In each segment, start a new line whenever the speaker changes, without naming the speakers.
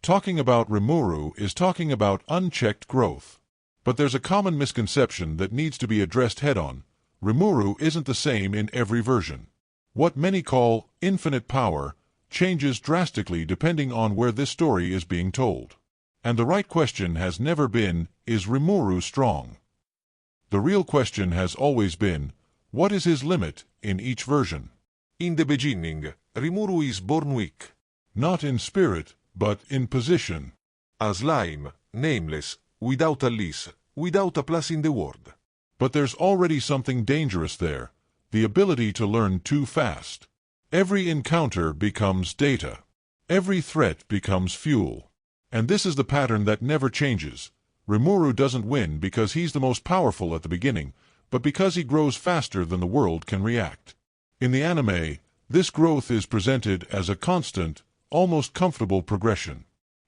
Talking about Rimuru is talking about unchecked growth. But there's a common misconception that needs to be addressed head-on. Rimuru isn't the same in every version. What many call infinite power changes drastically depending on where this story is being told. And the right question has never been, is Rimuru strong? The real question has always been, what is his limit in each version?
In the beginning, Rimuru is born weak.
Not in spirit, but in position.
A slime, nameless, without a lease, without a place in the world.
But there's already something dangerous there, the ability to learn too fast. Every encounter becomes data. Every threat becomes fuel. And this is the pattern that never changes. Rimuru doesn't win because he's the most powerful at the beginning, but because he grows faster than the world can react. In the anime, this growth is presented as a constant, almost comfortable progression.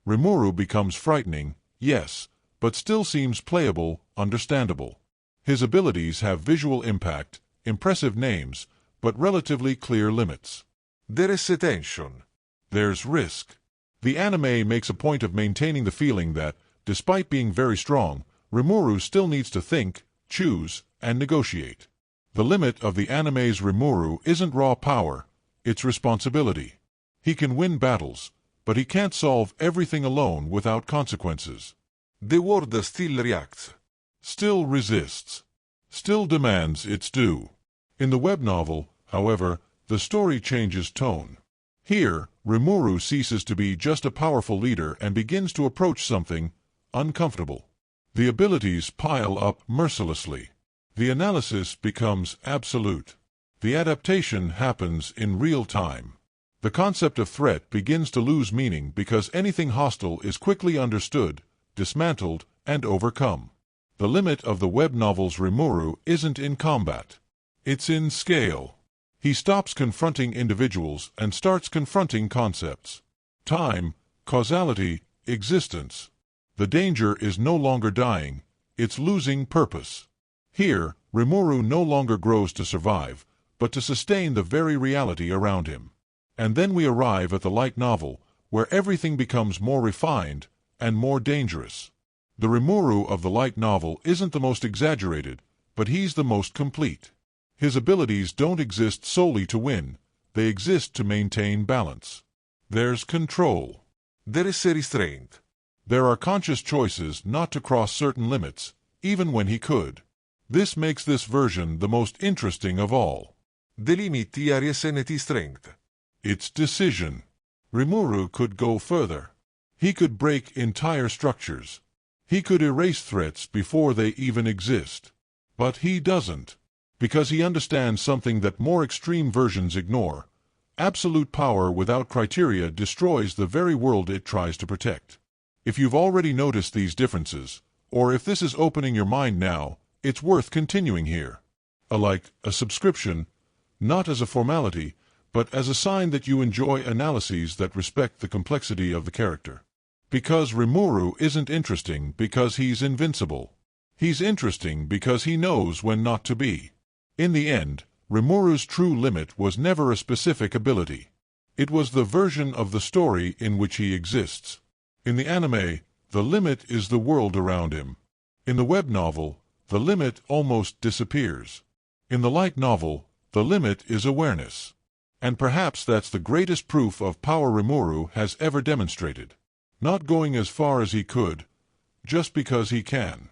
Rimuru becomes frightening, yes, but still seems playable, understandable. His abilities have visual impact, impressive names, but relatively clear limits.
There is a tension.
There's risk. The anime makes a point of maintaining the feeling that, despite being very strong, Rimuru still needs to think, choose, and negotiate. The limit of the anime's Rimuru isn't raw power, it's responsibility. He can win battles, but he can't solve everything alone without consequences.
The world still reacts.
Still resists. Still demands its due. In the web novel, however, the story changes tone. Here, Rimuru ceases to be just a powerful leader and begins to approach something uncomfortable. The abilities pile up mercilessly. The analysis becomes absolute. The adaptation happens in real time. The concept of threat begins to lose meaning because anything hostile is quickly understood, dismantled, and overcome. The limit of the web novel's Rimuru isn't in combat. It's in scale. He stops confronting individuals and starts confronting concepts. Time, causality, existence. The danger is no longer dying, it's losing purpose. Here, Rimuru no longer grows to survive, but to sustain the very reality around him. And then we arrive at the light novel, where everything becomes more refined and more dangerous. The Rimuru of the light novel isn't the most exaggerated, but he's the most complete. His abilities don't exist solely to win, they exist to maintain balance. There's control.
There is a restraint.
There are conscious choices not to cross certain limits, even when he could. This makes this version the most interesting of all.
The limit here isn't strength.
It's decision. Rimuru could go further. He could break entire structures. He could erase threats before they even exist. But he doesn't. Because he understands something that more extreme versions ignore. Absolute power without criteria destroys the very world it tries to protect. If you've already noticed these differences, or if this is opening your mind now, it's worth continuing here. A subscription, not as a formality, but as a sign that you enjoy analyses that respect the complexity of the character. Because Rimuru isn't interesting because he's invincible. He's interesting because he knows when not to be. In the end, Rimuru's true limit was never a specific ability. It was the version of the story in which he exists. In the anime, the limit is the world around him. In the web novel, the limit almost disappears. In the light novel, the limit is awareness. And perhaps that's the greatest proof of power Rimuru has ever demonstrated. Not going as far as he could, just because he can.